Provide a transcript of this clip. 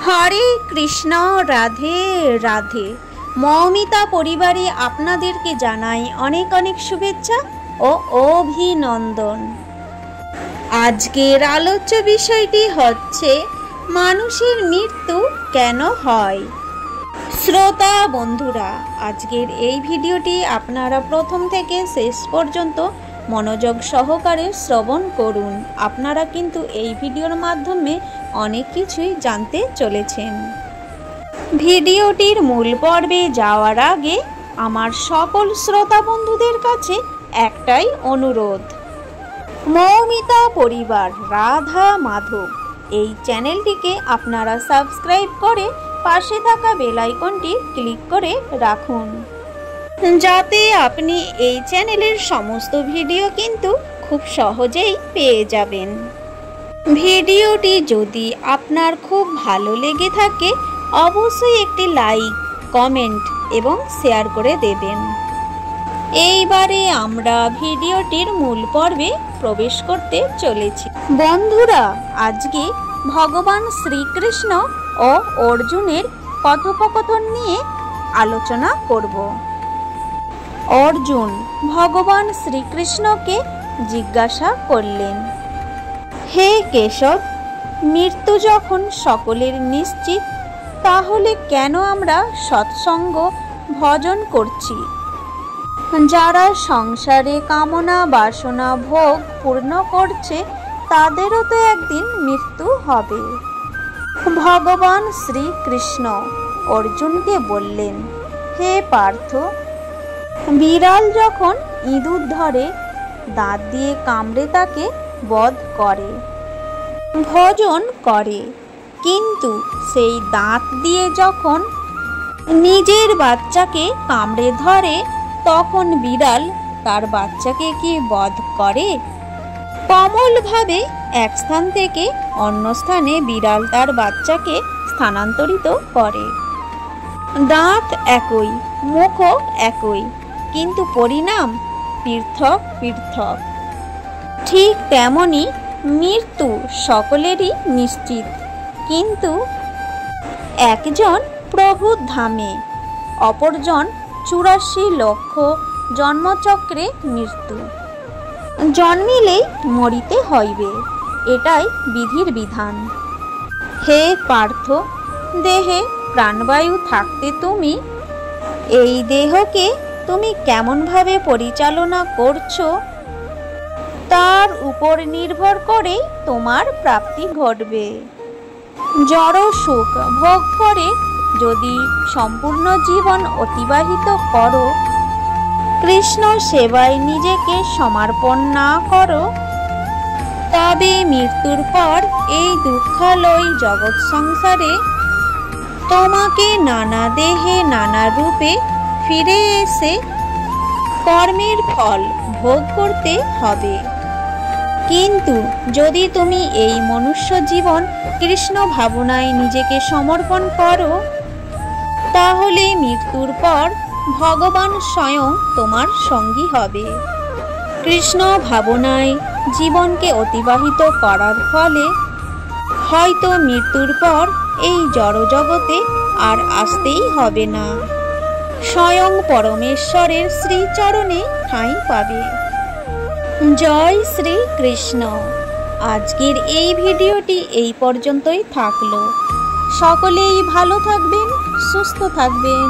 হরে কৃষ্ণ, রাধে রাধে। মৌমিতা পরিবারে আপনাদেরকে জানাই অনেক অনেক শুভেচ্ছা ও অভিনন্দন। আজকের আলোচ্য বিষয়টি হচ্ছে মানুষের মৃত্যু কেন হয়। শ্রোতা বন্ধুরা, আজকের এই ভিডিওটি আপনারা প্রথম থেকে শেষ পর্যন্ত মনোযোগ সহকারে শ্রবণ করুন। আপনারা কিন্তু এই ভিডিওর মাধ্যমে অনেক কিছুই জানতে চলেছেন। ভিডিওটির মূল পর্বে যাওয়ার আগে আমার সকল শ্রোতা বন্ধুদের কাছে একটাই অনুরোধ, মৌমিতা পরিবার রাধা মাধব এই চ্যানেলটিকে আপনারা সাবস্ক্রাইব করে পাশে থাকা বেল আইকনটি ক্লিক করে রাখুন, যাতে আপনি এই চ্যানেলের সমস্ত ভিডিও কিন্তু খুব সহজেই পেয়ে যাবেন। ভিডিওটি যদি আপনার খুব ভালো লেগে থাকে অবশ্যই একটি লাইক, কমেন্ট এবং শেয়ার করে দেবেন। এইবারে আমরা ভিডিওটির মূল পর্বে প্রবেশ করতে চলেছি। বন্ধুরা, আজকে ভগবান শ্রীকৃষ্ণ ও অর্জুনের কথোপকথন নিয়ে আলোচনা করব। অর্জুন ভগবান শ্রীকৃষ্ণকে জিজ্ঞাসা করলেন, হে কেশব, মৃত্যু যখন সকলের নিশ্চিত, তাহলে কেন আমরা সৎসঙ্গ ভজন করছি? যারা সংসারে কামনা বাসনা ভোগ পূর্ণ করছে তাদেরও তো একদিন মৃত্যু হবে। ভগবান শ্রীকৃষ্ণ অর্জুনকে বললেন, হে পার্থ, বিড়াল যখন ইঁদুর ধরে দাঁত দিয়ে কামড়ে তাকে বধ করে, ভোজন করে, কিন্তু সেই দাঁত দিয়ে যখন নিজের বাচ্চাকে কামড়ে ধরে তখন বিড়াল তার বাচ্চাকে কি বধ করে? কমলভাবে এক স্থান থেকে অন্য স্থানে বিড়াল তার বাচ্চাকে স্থানান্তরিত করে। দাঁত একই, মুখও একই, কিন্তু পরিণাম পৃথক পৃথক। ঠিক তেমনি মৃত্যু সকলেরই নিশ্চিত, কিন্তু একজন প্রভুর ধামে, অপরজন 84 লক্ষ জন্মচক্রে মৃত্যু। জন্মিলেই মরিতে হইবে, এটাই বিধির বিধান। হে পার্থ, দেহে প্রাণবায়ু থাকতে তুমি এই দেহকে তুমি কেমনভাবে পরিচালনা করছো তার উপর নির্ভর করে তোমার প্রাপ্তি ঘটবে। জড় সুখ ভোগ করে যদি সম্পূর্ণ জীবন অতিবাহিত করো, কৃষ্ণ সেবায় নিজেকে সমর্পণ না করো, তবে মৃত্যুর পর এই দুঃখালয় জগৎ সংসারে তোমাকে নানা দেহে নানা রূপে ফিরে এসে কর্মের ফল ভোগ করতে হবে। কিন্তু যদি তুমি এই মনুষ্য জীবন কৃষ্ণ ভাবনায় নিজেকে সমর্পণ করো, তাহলে মৃত্যুর পর ভগবান স্বয়ং তোমার সঙ্গী হবে। কৃষ্ণ ভাবনায় জীবনকে অতিবাহিত করার ফলে হয়তো মৃত্যুর পর এই জড়জগতে আর আসতেই হবে না, স্বয়ং পরমেশ্বরের শ্রীচরণে ঠাঁই পাবে। জয় শ্রী কৃষ্ণ। আজকের এই ভিডিওটি এই পর্যন্তই থাকলো। সকলেই ভালো থাকবেন, সুস্থ থাকবেন।